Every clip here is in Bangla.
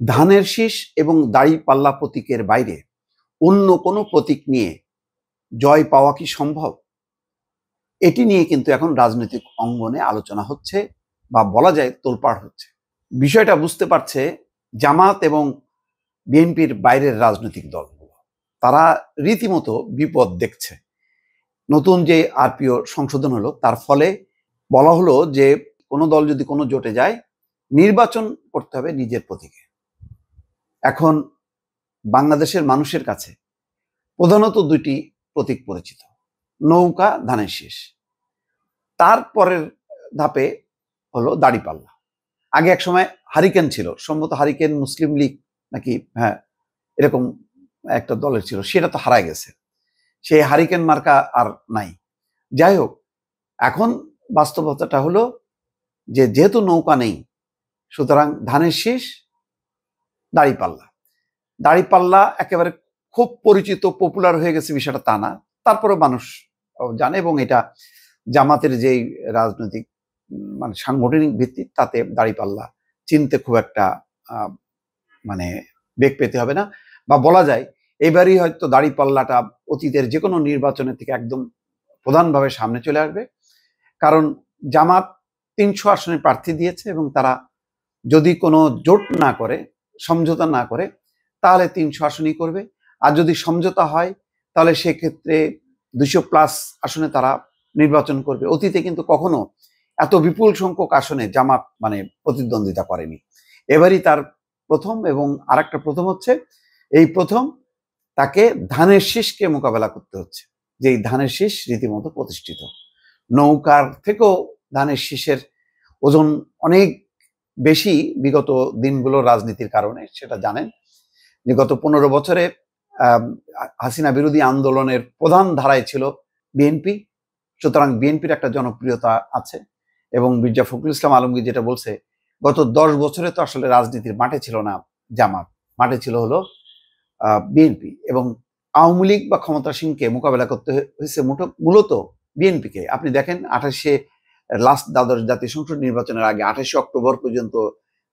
ধানের শীষ এবং দাঁড়িপাল্লা প্রতীকের বাইরে অন্য কোনো প্রতীক নিয়ে জয় পাওয়া কি সম্ভব? এটি নিয়ে কিন্তু এখন রাজনৈতিক অঙ্গনে আলোচনা হচ্ছে বা বলা যায় তোলপাড় হচ্ছে। বিষয়টা বুঝতে পারছে জামাত এবং বিএনপির বাইরের রাজনৈতিক দলগুলো। তারা রীতিমতো বিপদ দেখছে। নতুন যে আরপিও সংশোধন হলো তার ফলে বলা হলো যে কোনো দল যদি কোনো জোটে যায়, নির্বাচন করতে হবে নিজের প্রতীকে। এখন বাংলাদেশের মানুষের কাছে প্রধানত দুইটি প্রতীক পরিচিত: নৌকা, ধানের শীষ। তারপরের ধাপে হলো দাড়িপাল্লা। আগে এক সময় হারিকেন ছিল, সম্ভবত হারিকেন মুসলিম লীগ নাকি, হ্যাঁ এরকম একটা দলের ছিল, সেটা তো হারায় গেছে। সেই হারিকেন মার্কা আর নাই। যাই হোক, এখন বাস্তবতাটা হলো যে যেহেতু নৌকা নেই, সুতরাং ধানের শীষ, দাড়িপাল্লা। দাড়িপাল্লা একেবারে খুব পরিচিত, পপুলার হয়ে গেছে বিষয়টা তা না, তারপরে মানুষ জানে। এবং এটা জামাতের যেই রাজনৈতিক মানে সাংগঠনিক ভিত্তি, তাতে দাড়িপাল্লা চিনতে খুব একটা মানে বেগ পেতে হবে না। বা বলা যায় এবারই হয়তো দাড়িপাল্লাটা অতীতের যে কোনো নির্বাচনের থেকে একদম প্রধানভাবে সামনে চলে আসবে। কারণ জামাত ৩০০ আসনে প্রার্থী দিয়েছে এবং তারা যদি কোনো জোট না করে, সমঝোতা না করে, তাহলে ৩০০ আসনই করবে। আর যদি সমঝোতা হয় তাহলে সেক্ষেত্রে ২০০+ আসনে তারা নির্বাচন করবে। অতীতে কিন্তু কখনো এত বিপুল সংখ্যক আসনে জামাত মানে প্রতিদ্বন্দ্বিতা করেনি। এবারই তার প্রথম। এবং আরেকটা প্রথম হচ্ছে, এই প্রথম তাকে ধানের শীষকে মোকাবেলা করতে হচ্ছে, যে ধানের শীষ রীতিমতো প্রতিষ্ঠিত। নৌকার থেকেও ধানের শীষের ওজন অনেক বেশি বিগত দিনগুলোর রাজনীতির কারণে, সেটা জানেন যে গত 15 বছরে হাসিনা বিরোধী আন্দোলনের প্রধান ধারায় ছিল বিএনপি। সুতরাং বিএনপির একটা জনপ্রিয়তা আছে। এবং মির্জা ফখরুল ইসলাম আলমগীর যেটা বলছে, গত 10 বছরে তো আসলে রাজনীতির মাঠে ছিল না জামাত, মাঠে ছিল হলো বিএনপি। এবং আওয়ামী লীগ বা ক্ষমতাসীনকে মোকাবেলা করতে হয়েছে মূলত বিএনপিকে। আপনি দেখেন 28-এ লাস্ট দ্বাদশ জাতীয় সংসদ নির্বাচনের আগে 28 অক্টোবর পর্যন্ত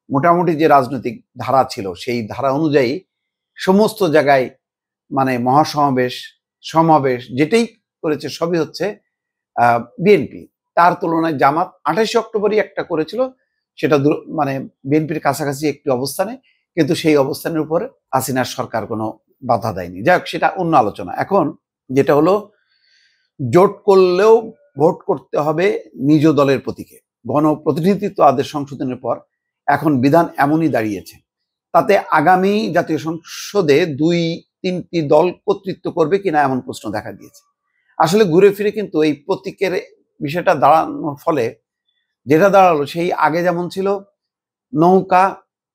মোটামুটি যে রাজনৈতিক ধারা ছিল, সেই ধারা অনুযায়ী সমস্ত জায়গায় মানে মহাসমাবেশ, সমাবেশ যেটাই করেছে সবই হচ্ছে বিএনপি। তার তুলনায় জামাত 28 অক্টোবরই একটা করেছিল, সেটা মানে বিএনপির কাছাকাছি একটি অবস্থানে, কিন্তু সেই অবস্থানের উপরে হাসিনার সরকার কোনো বাধা দেয়নি। যাই হোক, সেটা অন্য আলোচনা। এখন যেটা হলো, জোট করলেও ভোট করতে হবে নিজ দলের প্রতীকে। গণপ্রতিনিধিত্ব আদেশ সংশোধনের পর এখন বিধান এমনই দাঁড়িয়েছে, তাতে আগামী জাতীয় সংসদে 2-3টি দল কর্তৃত্ব করবে কিনা এমন প্রশ্ন দেখা দিয়েছে। আসলে ঘুরে ফিরে কিন্তু এই প্রতীকের বিষয়টা দাঁড়ানোর ফলে যেটা দাঁড়ালো, সেই আগে যেমন ছিল নৌকা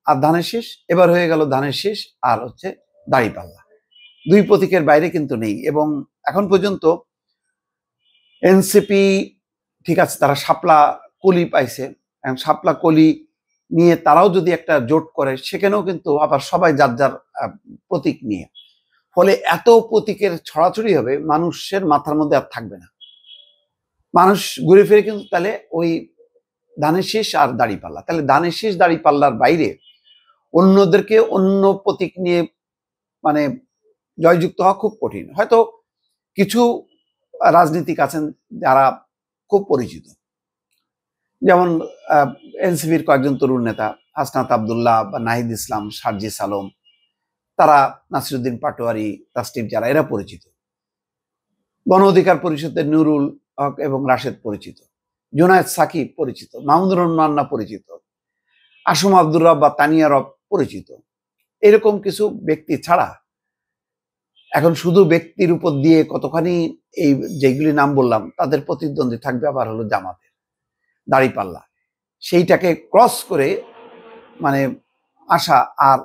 আর ধানের শীষ, এবার হয়ে গেল ধানের শীষ আর হচ্ছে দাড়িপাল্লা। দুই প্রতীকের বাইরে কিন্তু নেই। এবং এখন পর্যন্ত এনসিপি ঠিক আছে, তারা শাপলা কলি পাইছে, এবং শাপলা কলি নিয়ে তারাও যদি একটা জোট করে, সেখানেও কিন্তু আবার সবাই যার যার প্রতীক নিয়ে, ফলে এত প্রতীকের ছড়াছড়ি হবে, মানুষের মাথার মধ্যে আর থাকবে না। মানুষ ঘুরে ফিরে কিন্তু তাহলে ওই ধানের শীষ আর দাড়িপাল্লা, তাহলে ধানের শীষ দাড়িপাল্লার বাইরে অন্যদেরকে অন্য প্রতীক নিয়ে মানে জয়যুক্ত হওয়া খুব কঠিন। হয়তো কিছু রাজনীতিক আছেন যারা খুব পরিচিত, যেমন এনসিপির কয়েকজন তরুণ নেতা হাসনাত আবদুল্লাহ বা নাহিদ ইসলাম, সার্জিস আলম, তারা, নাসিরুদ্দিন পাটোয়ারি, তাসটিফ, যারা এরা পরিচিত। গণ অধিকার পরিষদের নুরুল হক এবং রাশেদ পরিচিত, জুনায়েদ সাকিব পরিচিত, মাহমুদুর রহমান পরিচিত, আসম আব্দুর রব বা তানিয়া রব পরিচিত। এরকম কিছু ব্যক্তি ছাড়া এখন শুধু ব্যক্তির উপর দিয়ে কতখানি এই যেগুলি নাম বললাম তাদের প্রতিদ্বন্দ্বী থাকবে আবার হলো জামাতের দাড়িপাল্লা, সেইটাকে ক্রস করে মানে আসা। আর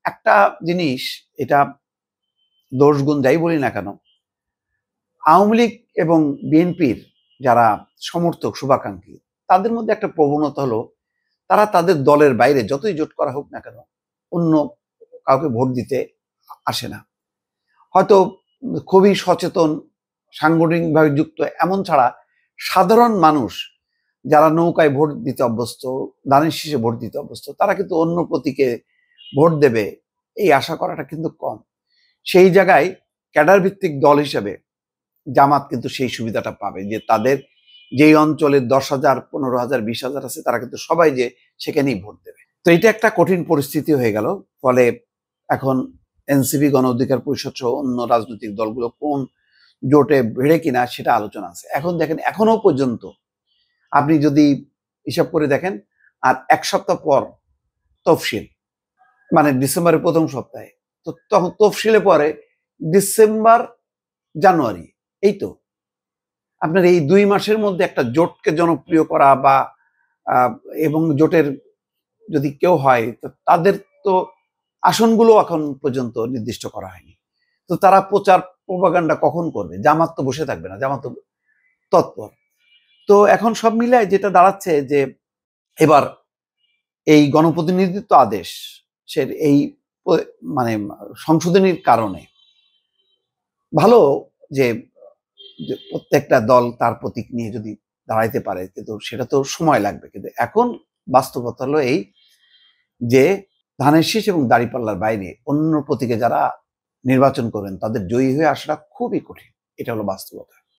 একটা জিনিস, এটা দোষ গুণ যাই বলি না কেন, আওয়ামী লীগ এবং বিএনপির যারা সমর্থক, শুভাকাঙ্ক্ষী, তাদের মধ্যে একটা প্রবণতা হলো, তারা তাদের দলের বাইরে যতই জোট করা হোক না কেন অন্য কাউকে ভোট দিতে আসে না। হয়তো খুবই সচেতন, সাংগঠনিকভাবে যুক্ত এমন ছাড়া সাধারণ মানুষ যারা নৌকায় ভোট দিতে অভ্যস্ত, ধানের শীষে ভোট দিতে অভ্যস্ত, তারা কিন্তু অন্য প্রতীকে ভোট দেবে এই আশা করাটা কিন্তু কম। সেই জায়গায় ক্যাডার ভিত্তিক দল হিসেবে জামাত কিন্তু সেই সুবিধাটা পাবে যে তাদের যেই অঞ্চলে 10,000, 15,000, 20,000 আছে তারা কিন্তু সবাই যে সেখানেই ভোট দেবে। তো এটা একটা কঠিন পরিস্থিতি হয়ে গেল। ফলে এখন এনসিপি, গণ অধিকার পরিষদ সহ অন্য রাজনৈতিক দলগুলো কোন জোটে ভিড়ে কিনা সেটা আলোচনা আছে। এখন দেখেন এখনো পর্যন্ত আপনি যদি হিসাব করে দেখেন আর 1 সপ্তাহ পর তফসিল, মানে ডিসেম্বরের প্রথম সপ্তাহে, তো তখন তফসিলে পরে ডিসেম্বর, জানুয়ারি, এই তো আপনার এই 2 মাসের মধ্যে একটা জোটকে জনপ্রিয় করা বা এবং জোটের যদি কেউ হয় তো তাদের তো আসনগুলো এখন পর্যন্ত নির্দিষ্ট করা হয়নি। তো তারা প্রচার প্রপাগান্ডা কখন করবে? জামাত তো বসে থাকবে না, জামাত তো তৎপর। তো এখন সব মিলায় যেটা দাঁড়াচ্ছে যে এবার এই গণপ্রতিনিধিত্ব আদেশ সে এই মানে সংশোধনীর কারণে ভালো যে প্রত্যেকটা দল তার প্রতীক নিয়ে যদি দাঁড়াইতে পারে, কিন্তু সেটা তো সময় লাগবে। কিন্তু এখন বাস্তবতা হলো এই যে ধানের শীষ এবং দাঁড়িপাল্লার বাইরে অন্য প্রতীকে যারা নির্বাচন করবেন তাদের জয়ী হয়ে আসাটা খুবই কঠিন। এটা হলো বাস্তবতা।